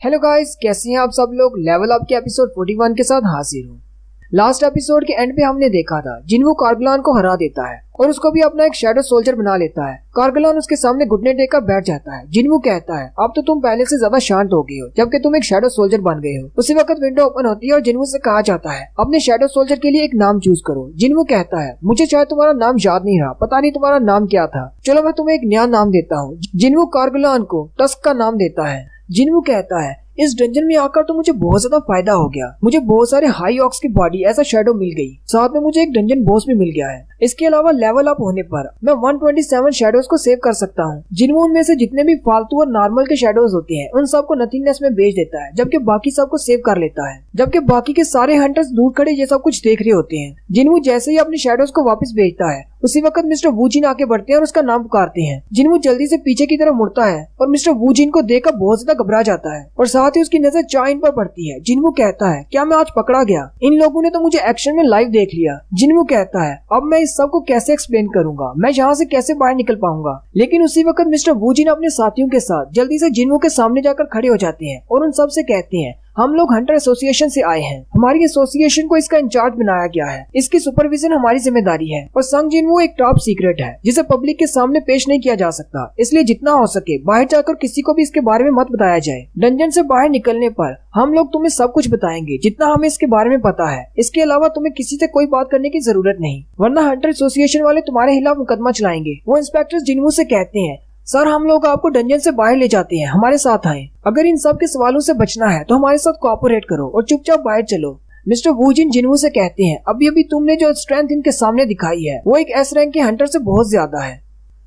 Hello guys, कैसे हैं आप सब लोग। लेवल अप के एपिसोड 41 के साथ हाजिर हूँ। लास्ट एपिसोड के एंड पे हमने देखा था जिन्वो कार्गलान को हरा देता है और उसको भी अपना एक शैडो सोल्जर बना लेता है। कार्गलान उसके सामने घुटने टेककर बैठ जाता है। जिन्वो कहता है अब तो तुम पहले से ज्यादा शांत हो गए हो जबकि तुम एक शैडो सोल्जर बन गए हो। उसी वक्त विंडो ओपन होती है और जिन्वो से कहा जाता है अपने शैडो सोल्जर के लिए एक नाम चूज करो। जिन्वो कहता है मुझे शायद तुम्हारा नाम याद नहीं रहा, पता नहीं तुम्हारा नाम क्या था, चलो मैं तुम्हें एक नया नाम देता हूँ। जिन्वो कार्गलान को टस्क का नाम देता है। जिन्वो कहता है इस डंजन में आकर तो मुझे बहुत ज्यादा फायदा हो गया, मुझे बहुत सारे हाई ऑक्स की बॉडी ऐसा शैडो मिल गई, साथ में मुझे एक डंजन बॉस भी मिल गया है। इसके अलावा लेवल अप होने पर मैं 127 शैडोज को सेव कर सकता हूँ। जिन्वो उनमें से जितने भी फालतू और नॉर्मल के शैडोज होते हैं उन सबको नथिंगनेस में बेच देता है, जबकि बाकी सबको सेव कर लेता है। जबकि बाकी के सारे हंटर्स दूर खड़े ये सब कुछ देख रहे होते हैं। जिन्वो जैसे ही अपने शैडोज को वापस भेजता है उसी वक्त मिस्टर वूजिन आके बढ़ते हैं और उसका नाम पुकारते हैं। जिन्वो जल्दी से पीछे की तरफ मुड़ता है और मिस्टर वूजिन को देखकर बहुत ज्यादा घबरा जाता है और साथ ही उसकी नजर चाइन पर पड़ती है। जिन्वो कहता है क्या मैं आज पकड़ा गया, इन लोगों ने तो मुझे एक्शन में लाइव देख लिया। जिन्वो कहता है अब मैं इस सब को कैसे एक्सप्लेन करूंगा, मैं यहाँ से कैसे बाहर निकल पाऊंगा। लेकिन उसी वक्त मिस्टर वूजिन अपने साथियों के साथ जल्दी से जिन्वो के सामने जाकर खड़े हो जाते हैं और उन सब से कहते हैं हम लोग हंटर एसोसिएशन से आए हैं, हमारी एसोसिएशन को इसका इंचार्ज बनाया गया है, इसकी सुपरविजन हमारी जिम्मेदारी है और संग जिन्वो एक टॉप सीक्रेट है जिसे पब्लिक के सामने पेश नहीं किया जा सकता, इसलिए जितना हो सके बाहर जाकर किसी को भी इसके बारे में मत बताया जाए। डंजन से बाहर निकलने पर हम लोग तुम्हें सब कुछ बताएंगे जितना हमें इसके बारे में पता है, इसके अलावा तुम्हें किसी से कोई बात करने की जरूरत नहीं, वरना हंटर एसोसिएशन वाले तुम्हारे खिलाफ मुकदमा चलाएंगे। वो इंस्पेक्टर जिन्वो से कहते हैं सर हम लोग आपको डंजन से बाहर ले जाते हैं, हमारे साथ आए, अगर इन सब के सवालों से बचना है तो हमारे साथ कोऑपरेट करो और चुपचाप बाहर चलो। मिस्टर वूजिन जिन्वो से कहते हैं अभी अभी तुमने जो स्ट्रेंथ इनके सामने दिखाई है वो एक एस रैंक के हंटर से बहुत ज्यादा है,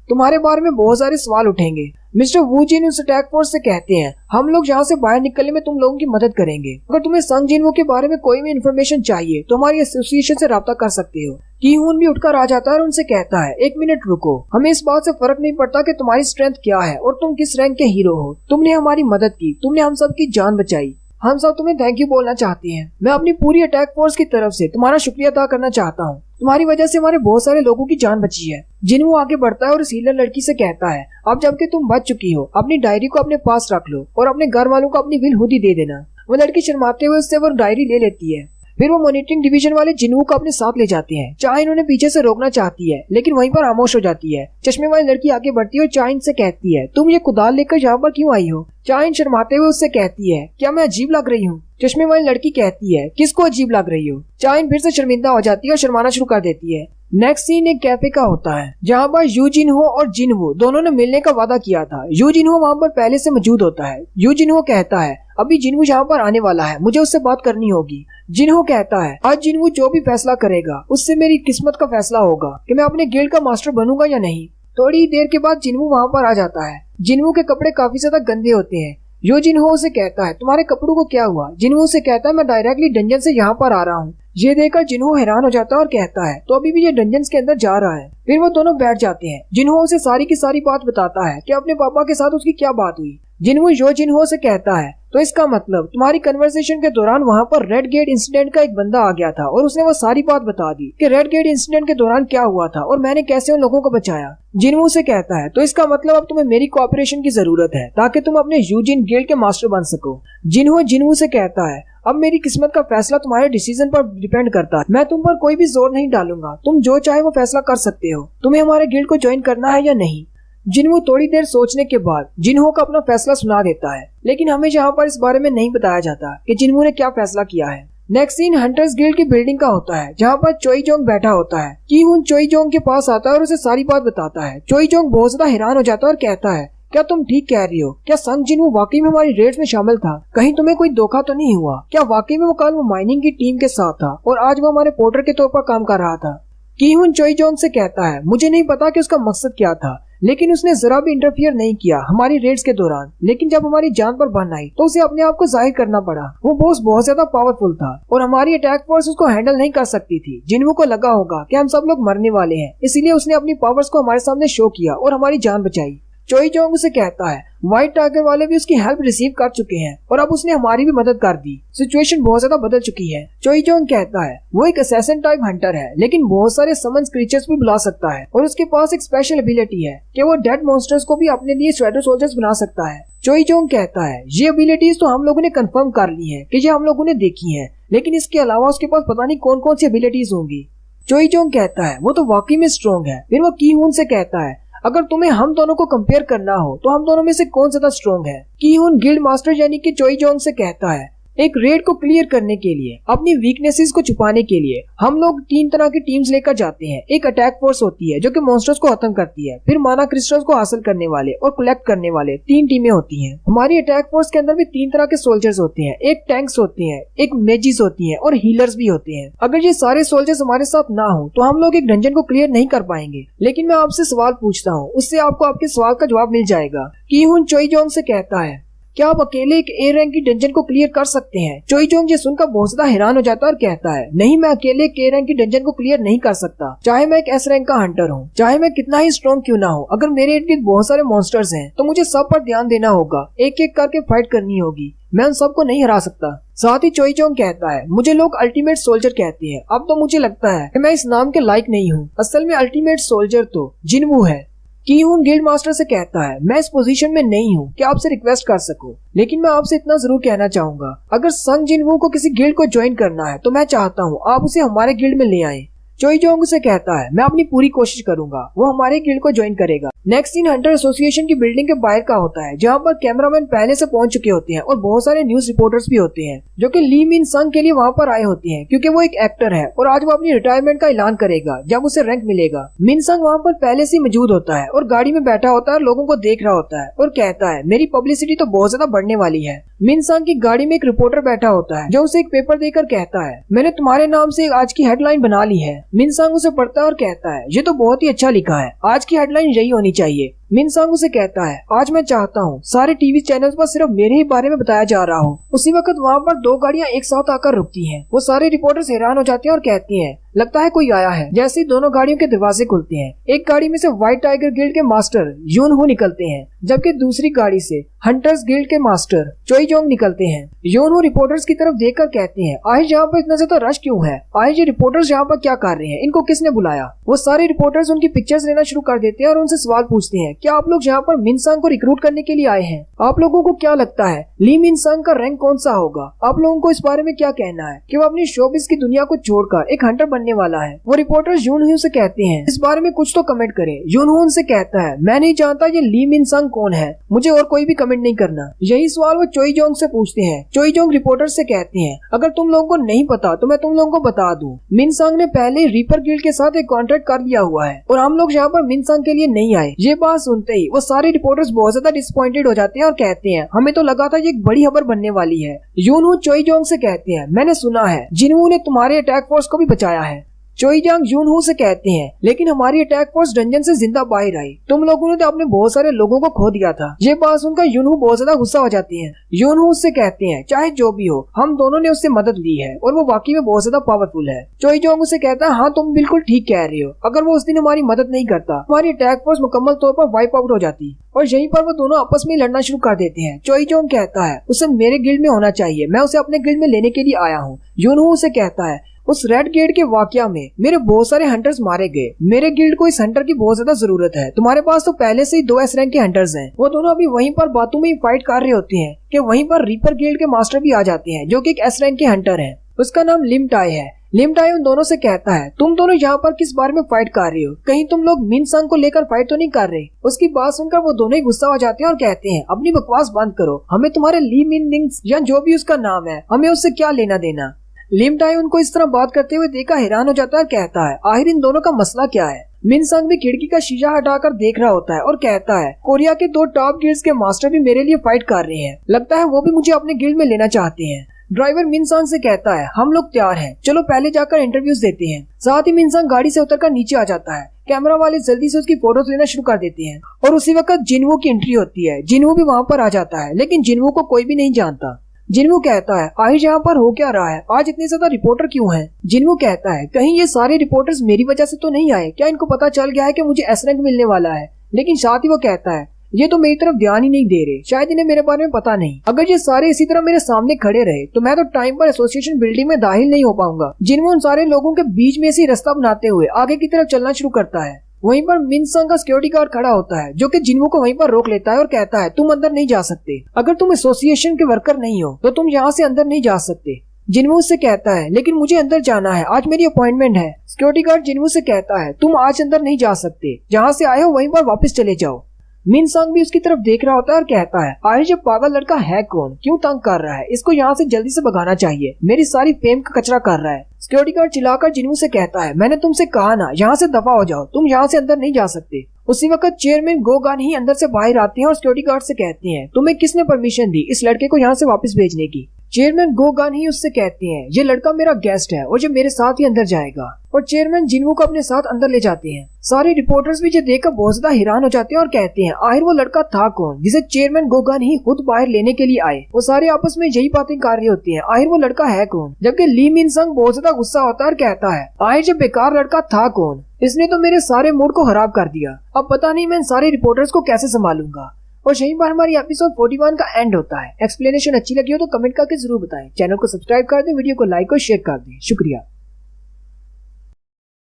तुम्हारे बारे में बहुत सारे सवाल उठेंगे। मिस्टर वूजिन उस अटैक फोर्स से कहते हैं हम लोग यहाँ से बाहर निकलने में तुम लोगों की मदद करेंगे, अगर तुम्हें संग जिन्वो के बारे में कोई भी इन्फॉर्मेशन चाहिए तो हमारी एसोसिएशन से राब्ता कर सकते हो। कीहून भी उठकर आ जाता है और उनसे कहता है एक मिनट रुको, हमें इस बात से फर्क नहीं पड़ता कि तुम्हारी स्ट्रेंथ क्या है और तुम किस रैंक के हीरो हो, तुमने हमारी मदद की, तुमने हम सब की जान बचाई, हम सब तुम्हें थैंक यू बोलना चाहते हैं। मैं अपनी पूरी अटैक फोर्स की तरफ से तुम्हारा शुक्रिया अदा करना चाहता हूँ, तुम्हारी वजह से हमारे बहुत सारे लोगों की जान बची है। जिन्वो आगे बढ़ता है और उस हीलर लड़की से कहता है अब जबकि तुम बच चुकी हो अपनी डायरी को अपने पास रख लो और अपने घर वालों को अपनी विल खुद ही दे देना। वो लड़की शर्माते हुए उससे वो डायरी ले लेती है। फिर वो मॉनिटरिंग डिवीजन वाले जिन्वो को अपने साथ ले जाते हैं। चाइन उन्हें पीछे से रोकना चाहती है लेकिन वहीं पर खामोश हो जाती है। चश्मे वाली लड़की आगे बढ़ती है और चाइन से कहती है तुम ये कुदाल लेकर यहाँ पर क्यों आई हो। चाइन शर्माते हुए उससे कहती है क्या मैं अजीब लग रही हूँ। चश्मे वाली लड़की कहती है किसको अजीब लग रही हो। चाइन फिर से शर्मिंदा हो जाती है और शर्माना शुरू कर देती है। नेक्स्ट सीन एक कैफे का होता है जहाँ पर यू जिन्हो और जिन्वो दोनों ने मिलने का वादा किया था। यू जिन्हो वहाँ पर पहले से मौजूद होता है। यू जिन्हो कहता है अभी जिन्वो यहाँ पर आने वाला है, मुझे उससे बात करनी होगी। जिन्हो कहता है आज जिन्वो जो भी फैसला करेगा उससे मेरी किस्मत का फैसला होगा कि मैं अपने गिल्ड का मास्टर बनूंगा या नहीं। थोड़ी देर के बाद जिन्वो वहाँ पर आ जाता है। जिन्वो के कपड़े काफी ज्यादा गंदे होते हैं। यो जिन्हो से कहता है तुम्हारे कपड़ों को क्या हुआ। जिन्हो से कहता है मैं डायरेक्टली डंजन से यहाँ पर आ रहा हूँ। ये देखकर जिन्हो हैरान हो जाता है और कहता है तो अभी भी ये डंजन के अंदर जा रहा है। फिर वो दोनों बैठ जाते हैं। जिन्हो उसे सारी की सारी बात बताता है कि अपने पापा के साथ उसकी क्या बात हुई। जिन्हो यो जिन्हो से कहता है तो इसका मतलब तुम्हारी कन्वर्सेशन के दौरान वहाँ पर रेड गेट इंसिडेंट का एक बंदा आ गया था और उसने वो सारी बात बता दी कि रेड गेट इंसिडेंट के दौरान क्या हुआ था और मैंने कैसे उन लोगों को बचाया। जिन्हो से कहता है तो इसका मतलब अब तुम्हें मेरी कोऑपरेशन की जरूरत है ताकि तुम अपने यूजिन गिल्ड के मास्टर बन सको। जिन्हो से कहता है अब मेरी किस्मत का फैसला तुम्हारे डिसीजन पर डिपेंड करता है, मैं तुम पर कोई भी जोर नहीं डालूंगा, तुम जो चाहे वो फैसला कर सकते हो, तुम्हें हमारे गिल्ड को ज्वाइन करना है या नहीं। जिन्हो थोड़ी देर सोचने के बाद जिन्हो का अपना फैसला सुना देता है लेकिन हमें यहाँ पर इस बारे में नहीं बताया जाता कि जिन्हो ने क्या फैसला किया है। नेक्स्ट सीन हंटर्स गिल्ड की बिल्डिंग का होता है जहाँ पर चोई जोंग बैठा होता है। कीहून चोई जोंग के पास आता है और उसे सारी बात बताता है। चोई जोंग बहुत ज्यादा हैरान हो जाता है और कहता है क्या तुम ठीक कह रही हो, क्या संग जिन्वो वाकई में हमारी रेड्स में शामिल था, कहीं तुम्हें कोई धोखा तो नहीं हुआ, क्या वाकई में वो कल वो माइनिंग की टीम के साथ था और आज वो हमारे पोर्टर के तौर पर काम कर रहा था। कीहून चोई जोंग से कहता है मुझे नहीं पता कि उसका मकसद क्या था लेकिन उसने जरा भी इंटरफियर नहीं किया हमारी रेड्स के दौरान, लेकिन जब हमारी जान पर बन आई तो उसे अपने आप को जाहिर करना पड़ा। वो बॉस बहुत ज्यादा पावरफुल था और हमारी अटैक फोर्स उसको हैंडल नहीं कर सकती थी। जिन्वो को लगा होगा कि हम सब लोग मरने वाले हैं, इसीलिए उसने अपनी पावर्स को हमारे सामने शो किया और हमारी जान बचाई। चोई जोंग उसे कहता है व्हाइट टाइगर वाले भी उसकी हेल्प रिसीव कर चुके हैं और अब उसने हमारी भी मदद कर दी, सिचुएशन बहुत ज्यादा बदल चुकी है। चोई जोंग कहता है वो एक असैसिन टाइप हंटर है लेकिन बहुत सारे समन्स क्रीचर्स भी बुला सकता है और उसके पास एक स्पेशल एबिलिटी है कि वो डेड मॉन्स्टर्स को भी अपने लिए शैडो सोल्जर्स बना सकता है। चोई जोंग कहता है ये एबिलिटीज तो हम लोगों ने कंफर्म कर ली है कि ये हम लोगों ने देखी है, लेकिन इसके अलावा उसके पास पता नहीं कौन कौन सी एबिलिटीज होंगी। चोई जोंग कहता है वो तो वाकई में स्ट्रॉन्ग है। फिर वो की हुन से कहता है अगर तुम्हें हम दोनों को कंपेयर करना हो तो हम दोनों में से कौन ज्यादा स्ट्रॉन्ग है। की हुन गिल्ड मास्टर यानी कि चोई जोंग से कहता है एक रेड को क्लियर करने के लिए, अपनी वीकनेसेस को छुपाने के लिए हम लोग 3 तरह की टीम्स लेकर जाते हैं। एक अटैक फोर्स होती है जो कि मॉन्स्टर्स को खत्म करती है, फिर माना क्रिस्टल्स को हासिल करने वाले और कलेक्ट करने वाले 3 टीमें होती हैं। हमारी अटैक फोर्स के अंदर भी 3 तरह के सोल्जर्स होते हैं, एक टैंक्स होती हैं, एक मेजिस होती हैं और हीलर्स भी होते हैं। अगर ये सारे सोल्जर्स हमारे साथ ना हो तो हम लोग एक डंजन को क्लियर नहीं कर पाएंगे। लेकिन मैं आपसे सवाल पूछता हूँ, उससे आपको आपके सवाल का जवाब मिल जाएगा। की हुन चोई जोंग से कहता है क्या आप अकेले एक ए रैंक की डंजन को क्लियर कर सकते हैं। चोई जोंग ये सुनकर बहुत ज्यादा हैरान हो जाता है और कहता है नहीं, मैं अकेले एक ए रैंक की डंजन को क्लियर नहीं कर सकता, चाहे मैं एक एस रैंक का हंटर हूँ, चाहे मैं कितना ही स्ट्रॉन्ग क्यों ना हो। अगर मेरे इर्द गिर्द बहुत सारे मॉन्स्टर्स हैं तो मुझे सब पर ध्यान देना होगा, एक एक करके फाइट करनी होगी, मैं उन सबको नहीं हरा सकता। साथ ही चोई जोंग कहता है मुझे लोग अल्टीमेट सोल्जर कहते हैं, अब तो मुझे लगता है कि मैं इस नाम के लायक नहीं हूँ। असल में अल्टीमेट सोल्जर तो जिनवू है। की हुन गिल्ड मास्टर से कहता है मैं इस पोजीशन में नहीं हूँ कि आपसे रिक्वेस्ट कर सकूं, लेकिन मैं आपसे इतना जरूर कहना चाहूंगा अगर संग जिनवू को किसी गिल्ड को ज्वाइन करना है तो मैं चाहता हूँ आप उसे हमारे गिल्ड में ले आएं। चोई जोंग से कहता है मैं अपनी पूरी कोशिश करूंगा, वो हमारे गिल्ड को ज्वाइन करेगा। नेक्स्ट सीन हंटर एसोसिएशन की बिल्डिंग के बाहर का होता है जहाँ पर कैमरामैन पहले से पहुंच चुके होते हैं और बहुत सारे न्यूज रिपोर्टर्स भी होते हैं जो कि ली मिन संग के लिए वहाँ पर आए होते हैं क्योंकि वो एक एक्टर है और आज वो अपनी रिटायरमेंट का ऐलान करेगा जब उसे रैंक मिलेगा। मिन संग वहाँ पर पहले से मौजूद होता है और गाड़ी में बैठा होता है, लोगों को देख रहा होता है और कहता है मेरी पब्लिसिटी तो बहुत ज्यादा बढ़ने वाली है। मिन संग की गाड़ी में एक रिपोर्टर बैठा होता है जो उसे एक पेपर देकर कहता है मैंने तुम्हारे नाम से आज की हेडलाइन बना ली है। मिन संग उसे पढ़ता है और कहता है ये तो बहुत ही अच्छा लिखा है, आज की हेडलाइन यही होनी चाहिए। मिन संग उसे कहता है आज मैं चाहता हूँ सारे टीवी चैनल्स पर सिर्फ मेरे ही बारे में बताया जा रहा हो। उसी वक्त वहाँ पर 2 गाड़ियाँ एक साथ आकर रुकती हैं। वो सारे रिपोर्टर्स हैरान हो जाते हैं और कहती हैं लगता है कोई आया है। जैसे ही दोनों गाड़ियों के दरवाजे खुलते हैं एक गाड़ी में से व्हाइट टाइगर गिल्ड के मास्टर यून हू निकलते हैं जबकि दूसरी गाड़ी से हंटर्स गिल्ड के मास्टर चोई जोंग निकलते हैं। यून हू रिपोर्टर्स की तरफ देखकर कहते हैं आज यहाँ पर इतना ज्यादा रश क्यों है, आज ये रिपोर्टर्स यहाँ पर क्या कर रहे हैं, इनको किसने बुलाया। वो सारे रिपोर्टर्स उनकी पिक्चर्स लेना शुरू कर देते हैं और उनसे सवाल पूछते हैं क्या आप लोग यहाँ पर मिन संग को रिक्रूट करने के लिए आए हैं, आप लोगों को क्या लगता है ली मिन संग का रैंक कौन सा होगा, आप लोगों को इस बारे में क्या कहना है कि वो अपनी शोबिस की दुनिया को छोड़कर एक हंटर बनने वाला है। वो रिपोर्टर्स यून हू से कहते हैं इस बारे में कुछ तो कमेंट करें। यून हू उनसे कहता है मैं नहीं जानता ये ली मिन संग कौन है, मुझे और कोई भी कमेंट नहीं करना। यही सवाल वो चोई जोंग से पूछते हैं। चोई जोंग रिपोर्टर्स से कहते हैं अगर तुम लोगों को नहीं पता तो मैं तुम लोगों को बता दूं, मिन संग ने पहले रीपर गिल्ड के साथ एक कॉन्ट्रैक्ट कर लिया हुआ है और हम लोग यहाँ पर मिन संग के लिए नहीं आए। ये बात सुनते ही वो सारे रिपोर्टर्स बहुत ज्यादा डिसअपॉइंटेड हो जाते हैं और कहते हैं हमें तो लगा था ये एक बड़ी खबर बनने वाली है। यून हू चोई जोंग से कहते हैं मैंने सुना है जिनवू ने तुम्हारे अटैक फोर्स को भी बचाया है। चोई जोंग यून हू से कहते हैं लेकिन हमारी अटैक फोर्स डंजन से जिंदा बाहर आई, तुम लोगों ने तो अपने बहुत सारे लोगों को खो दिया था। ये बात सुनकर यून हू बहुत ज्यादा गुस्सा हो जाती है। यून हू उससे कहते हैं चाहे जो भी हो हम दोनों ने उससे मदद ली है और वो वाकई में बहुत ज्यादा पावरफुल है। चोई जोंग उसे कहता है हाँ तुम बिल्कुल ठीक कह रहे हो, अगर वो उस दिन हमारी मदद नहीं करता हमारी अटैक फोर्स मुकम्मल तौर पर वाइप आउट हो जाती। और यहीं पर वो दोनों आपस में लड़ना शुरू कर देते हैं। चोई जोंग कहता है उसे मेरे गिल्ड में होना चाहिए, मैं उसे अपने गिल्ड में लेने के लिए आया हूँ। यून हू उसे कहता है उस रेड गेट के वाकया में मेरे बहुत सारे हंटर्स मारे गए, मेरे गिल्ड को इस हंटर की बहुत ज्यादा जरूरत है, तुम्हारे पास तो पहले से ही 2 एस रैंक के हंटर्स हैं। वो दोनों अभी वहीं पर बातों में ही फाइट कर रहे होते हैं कि वहीं पर रीपर गिल्ड के मास्टर भी आ जाते हैं जो कि एक एस रैंक के हंटर है, उसका नाम लिम टाई है। लिम टाई उन दोनों से कहता है तुम दोनों यहाँ पर किस बारे में फाइट कर रहे हो, कहीं तुम लोग मिन संग को लेकर फाइट तो नहीं कर रहे। उसकी बात सुनकर वो दोनों ही गुस्सा हो जाते हैं और कहते हैं अपनी बकवास बंद करो, हमें तुम्हारे ली मिन निंग्स या जो भी उसका नाम है हमें उससे क्या लेना देना। लिम टाई उनको इस तरह बात करते हुए देखा हैरान हो जाता है और कहता है आखिर इन दोनों का मसला क्या है। मिन संग भी खिड़की का शीशा हटाकर देख रहा होता है और कहता है कोरिया के 2 टॉप गिल्ड्स के मास्टर भी मेरे लिए फाइट कर रहे हैं, लगता है वो भी मुझे अपने गिल्ड में लेना चाहते हैं। ड्राइवर मिन संग से कहता है हम लोग तैयार हैं, चलो पहले जाकर इंटरव्यूज देते हैं। साथ ही मिन संग गाड़ी से उतरकर नीचे आ जाता है। कैमरा वाले जल्दी से उसकी फोटोज लेना शुरू कर देते हैं और उसी वक्त जिनवू की एंट्री होती है। जिनवू भी वहाँ पर आ जाता है लेकिन जिनवू को कोई भी नहीं जानता। जिनवू कहता है आज यहाँ पर हो क्या रहा है, आज इतने ज्यादा रिपोर्टर क्यों हैं? जिनवू कहता है कहीं ये सारे रिपोर्टर्स मेरी वजह से तो नहीं आए, क्या इनको पता चल गया है कि मुझे एस रैंक मिलने वाला है? लेकिन साथ ही वो कहता है ये तो मेरी तरफ ध्यान ही नहीं दे रहे, शायद इन्हें मेरे बारे में पता नहीं। अगर ये सारे इसी तरह मेरे सामने खड़े रहे तो मैं तो टाइम पर एसोसिएशन बिल्डिंग में दाखिल नहीं हो पाऊंगा। जिनवू उन सारे लोगों के बीच में से रास्ता बनाते हुए आगे की तरफ चलना शुरू करता है। वहीं पर मिन संग का सिक्योरिटी गार्ड खड़ा होता है जो कि जिन्वो को वहीं पर रोक लेता है और कहता है तुम अंदर नहीं जा सकते, अगर तुम एसोसिएशन के वर्कर नहीं हो तो तुम यहाँ से अंदर नहीं जा सकते। जिन्वो उससे कहता है लेकिन मुझे अंदर जाना है, आज मेरी अपॉइंटमेंट है। सिक्योरिटी गार्ड जिन्वो से कहता है तुम आज अंदर नहीं जा सकते, जहाँ से आए हो वहीं पर वापस चले जाओ। मिन संग भी उसकी तरफ देख रहा होता है और कहता है आखिर ये पागल लड़का है कौन, क्यों तंग कर रहा है, इसको यहाँ से जल्दी से भगाना चाहिए, मेरी सारी फेम का कचरा कर रहा है। सिक्योरिटी गार्ड चिल्लाकर जिन्वो से कहता है मैंने तुमसे कहा ना, यहाँ से दफा हो जाओ, तुम यहाँ से अंदर नहीं जा सकते। उसी वक्त चेयरमैन गोगान ही अंदर से बाहर आते हैं और सिक्योरिटी गार्ड से कहते हैं तुम्हें किसने परमिशन दी इस लड़के को यहाँ से वापस भेजने की। चेयरमैन गोगान ही उससे कहते हैं ये लड़का मेरा गेस्ट है और ये मेरे साथ ही अंदर जाएगा, और चेयरमैन जिन्वो को अपने साथ अंदर ले जाते हैं। सारे रिपोर्टर्स भी ये देखकर बहुत ज्यादा हैरान हो जाते हैं और कहते हैं आखिर वो लड़का था कौन जिसे चेयरमैन गोगान ही खुद बाहर लेने के लिए आए। वो सारे आपस में यही बातें कर रहे होते हैं आखिर वो लड़का है कौन, जबकि ली मिन संग बहुत ज्यादा गुस्सा होता है और कहता है आखिर ये बेकार लड़का था कौन, इसने तो मेरे सारे मूड को खराब कर दिया, अब पता नहीं मैं इन सारे रिपोर्टर्स को कैसे संभालूंगा। और यहीं पर हमारी एपिसोड 41 का एंड होता है। एक्सप्लेनेशन अच्छी लगी हो तो कमेंट करके जरूर बताएं, चैनल को सब्सक्राइब कर दें, वीडियो को लाइक और शेयर कर दें। शुक्रिया।